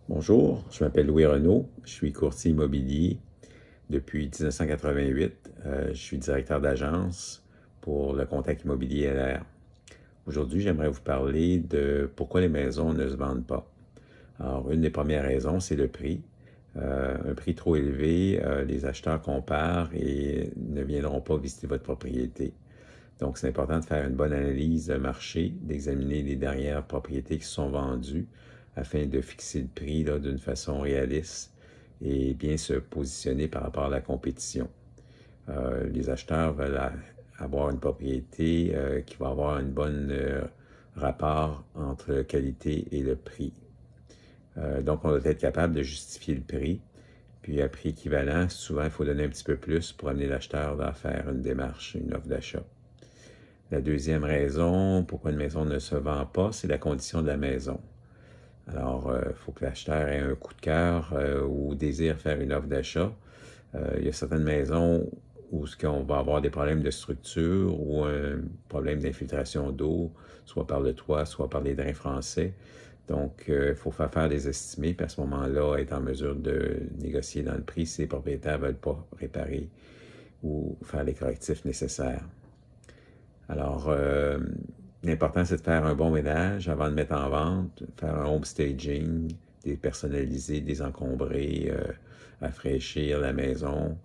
Bonjour, je m'appelle Louis Renaud, je suis courtier immobilier depuis 1988. Je suis directeur d'agence pour le Contact Immobilier LR. Aujourd'hui, j'aimerais vous parler de pourquoi les maisons ne se vendent pas. Alors, une des premières raisons, c'est le prix. Un prix trop élevé, les acheteurs comparent et ne viendront pas visiter votre propriété. Donc, c'est important de faire une bonne analyse de marché, d'examiner les dernières propriétés qui se sont vendues afin de fixer le prix d'une façon réaliste et bien se positionner par rapport à la compétition. Les acheteurs veulent avoir une propriété qui va avoir un bon rapport entre la qualité et le prix. Donc, on doit être capable de justifier le prix. Puis, à prix équivalent, souvent, il faut donner un petit peu plus pour amener l'acheteur à faire une démarche, une offre d'achat. La deuxième raison pourquoi une maison ne se vend pas, c'est la condition de la maison. Alors, il faut que l'acheteur ait un coup de cœur ou désire faire une offre d'achat. Il y a certaines maisons où on va avoir des problèmes de structure ou un problème d'infiltration d'eau, soit par le toit, soit par les drains français. Donc, il faut faire des estimés, puis à ce moment-là, être en mesure de négocier dans le prix si les propriétaires ne veulent pas réparer ou faire les correctifs nécessaires. Alors, l'important, c'est de faire un bon ménage avant de mettre en vente, faire un home staging, dépersonnaliser, désencombrer, rafraîchir la maison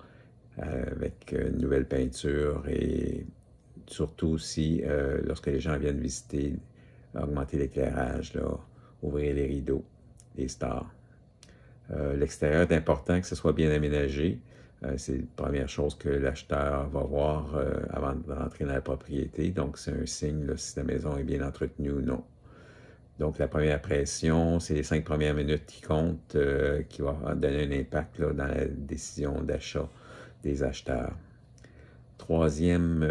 avec une nouvelle peinture et surtout aussi, lorsque les gens viennent visiter, augmenter l'éclairage, là, ouvrir les rideaux, les stores. L'extérieur est important que ce soit bien aménagé. C'est la première chose que l'acheteur va voir avant de rentrer dans la propriété. Donc, c'est un signe là, si la maison est bien entretenue ou non. Donc, la première impression, c'est les 5 premières minutes qui comptent, qui vont donner un impact là, dans la décision d'achat des acheteurs. Troisième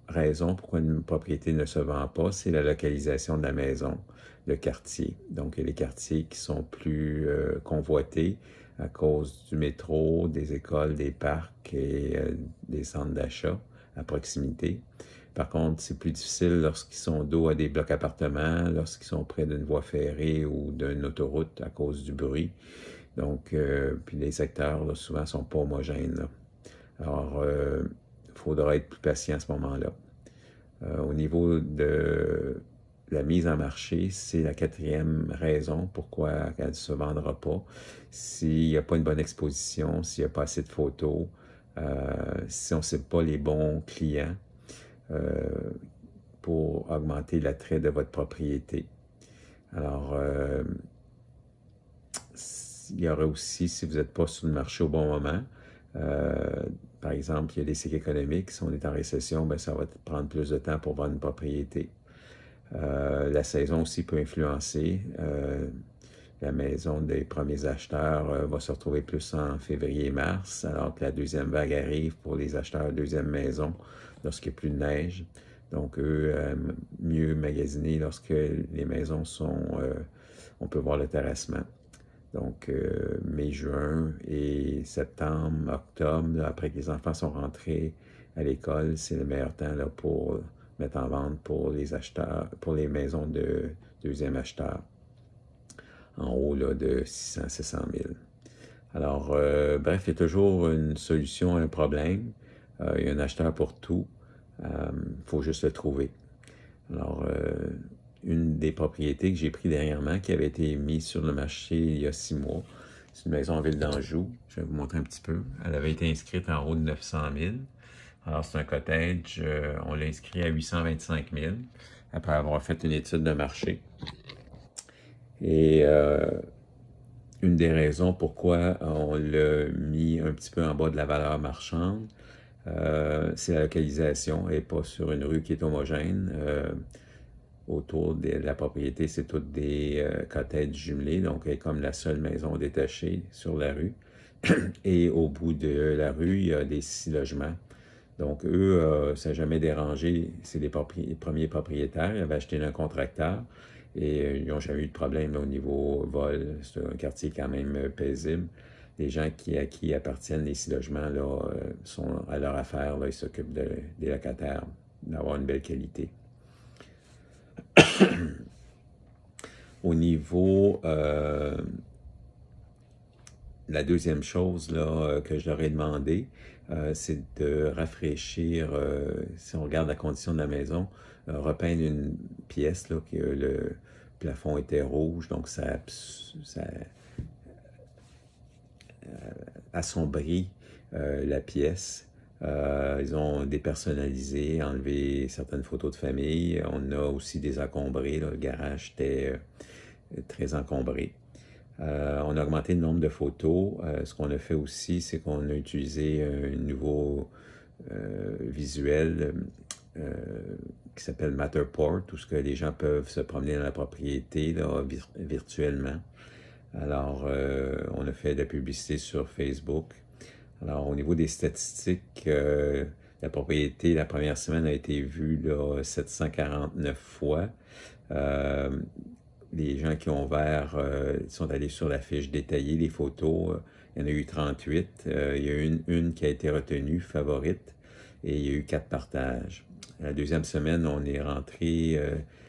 raison pourquoi une propriété ne se vend pas, c'est la localisation de la maison, le quartier. Donc, il y a les quartiers qui sont plus convoités à cause du métro, des écoles, des parcs et des centres d'achat à proximité. Par contre, c'est plus difficile lorsqu'ils sont dos à des blocs appartements, lorsqu'ils sont près d'une voie ferrée ou d'une autoroute à cause du bruit. Donc, puis les secteurs, là, souvent, ne sont pas homogènes, là. Alors, il faudra être plus patient à ce moment-là. Au niveau de la mise en marché, c'est la quatrième raison pourquoi elle ne se vendra pas. S'il n'y a pas une bonne exposition, s'il n'y a pas assez de photos, si on ne sait pas les bons clients pour augmenter l'attrait de votre propriété. Alors, il y aura aussi, si vous n'êtes pas sur le marché au bon moment, par exemple, il y a des cycles économiques. Si on est en récession, bien, ça va prendre plus de temps pour vendre une propriété. La saison aussi peut influencer. La maison des premiers acheteurs va se retrouver plus en février-mars, alors que la deuxième vague arrive pour les acheteurs de deuxième maison lorsqu'il n'y a plus de neige. Donc, eux, mieux magasiner lorsque les maisons sont... on peut voir le terrassement. Donc, mai, juin et septembre, octobre, là, après que les enfants sont rentrés à l'école, c'est le meilleur temps là, pour mettre en vente pour les acheteurs, pour les maisons de deuxième acheteur, en haut là, de 600 000. Alors, bref, il y a toujours une solution à un problème. Il y a un acheteur pour tout. Il faut juste le trouver. Alors, une des propriétés que j'ai pris dernièrement, qui avait été mise sur le marché il y a 6 mois, c'est une maison en ville d'Anjou. Je vais vous montrer un petit peu. Elle avait été inscrite en haut de 900 000. Alors, c'est un cottage. On l'a inscrit à 825 000 après avoir fait une étude de marché. Et une des raisons pourquoi on l'a mis un petit peu en bas de la valeur marchande, c'est la localisation et pas sur une rue qui est homogène. Autour de la propriété, c'est toutes des cottages jumelés, donc elle est comme la seule maison détachée sur la rue. Et au bout de la rue, il y a des 6 logements. Donc eux, ça n'a jamais dérangé. C'est les premiers propriétaires. Ils avaient acheté un contracteur et ils n'ont jamais eu de problème là, au niveau vol. C'est un quartier quand même paisible. Les gens à qui appartiennent les 6 logements là, sont à leur affaire. Là, ils s'occupent des locataires, d'avoir une belle qualité. Au niveau, la deuxième chose là, que je leur ai demandé, c'est de rafraîchir, si on regarde la condition de la maison, repeindre une pièce là, que le plafond était rouge, donc ça assombrit la pièce. Ils ont dépersonnalisé, enlevé certaines photos de famille. On a aussi désencombré, là. Le garage était très encombré. On a augmenté le nombre de photos. Ce qu'on a fait aussi, c'est qu'on a utilisé un nouveau visuel qui s'appelle Matterport, où ce que les gens peuvent se promener dans la propriété là, virtuellement. Alors, on a fait de la publicité sur Facebook. Alors, au niveau des statistiques, la propriété, la première semaine a été vue là, 749 fois. Les gens qui ont ouvert sont allés sur la fiche détaillée, les photos. Il y en a eu 38. Il y a eu une qui a été retenue, favorite, et il y a eu 4 partages. La deuxième semaine, on est rentré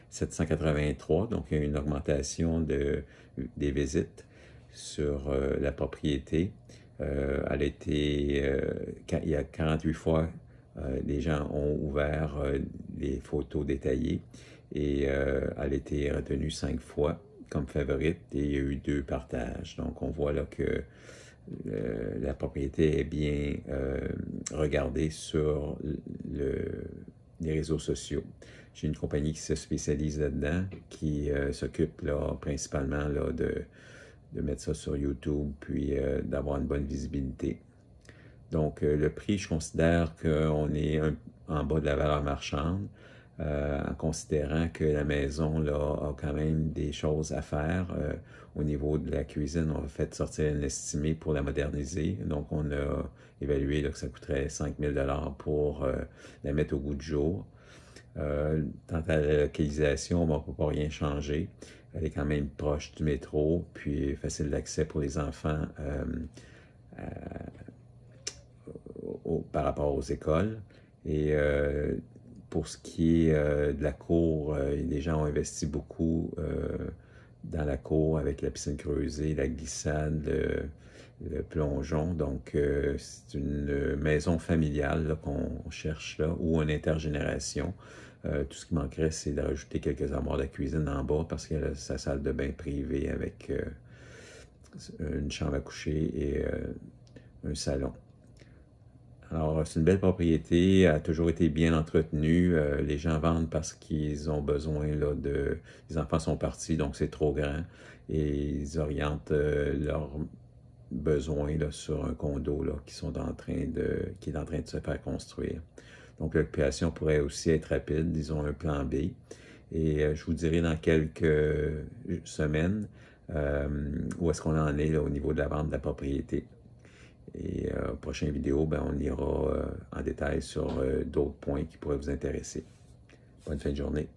783, donc il y a eu une augmentation des visites sur la propriété. Elle a été, il y a 48 fois, les gens ont ouvert les photos détaillées et elle a été retenue 5 fois comme favorite et il y a eu 2 partages. Donc on voit là que la propriété est bien regardée sur les réseaux sociaux. J'ai une compagnie qui se spécialise là-dedans, qui s'occupe là, principalement là, de mettre ça sur YouTube, puis d'avoir une bonne visibilité. Donc, le prix, je considère qu'on est en bas de la valeur marchande, en considérant que la maison là, a quand même des choses à faire. Au niveau de la cuisine, on a fait sortir une estimée pour la moderniser. Donc, on a évalué là, que ça coûterait 5 000 $ pour la mettre au goût du jour. Quant à la localisation, on ne peut pas rien changer. Elle est quand même proche du métro, puis facile d'accès pour les enfants par rapport aux écoles. Et pour ce qui est de la cour, les gens ont investi beaucoup dans la cour avec la piscine creusée, la glissade, le plongeon. Donc, c'est une maison familiale qu'on cherche là, ou une intergénération. Tout ce qui manquerait, c'est de rajouter quelques armoires de cuisine en bas parce qu'elle a sa salle de bain privée avec une chambre à coucher et un salon. Alors, c'est une belle propriété, elle a toujours été bien entretenue. Les gens vendent parce qu'ils ont besoin là, les enfants sont partis, donc c'est trop grand. Et ils orientent leurs besoins là, sur un condo là, qui est en train de se faire construire. Donc, l'occupation pourrait aussi être rapide, disons un plan B. Et je vous dirai dans quelques semaines où est-ce qu'on en est là, au niveau de la vente de la propriété. Et prochaine vidéo, ben, on ira en détail sur d'autres points qui pourraient vous intéresser. Bonne fin de journée.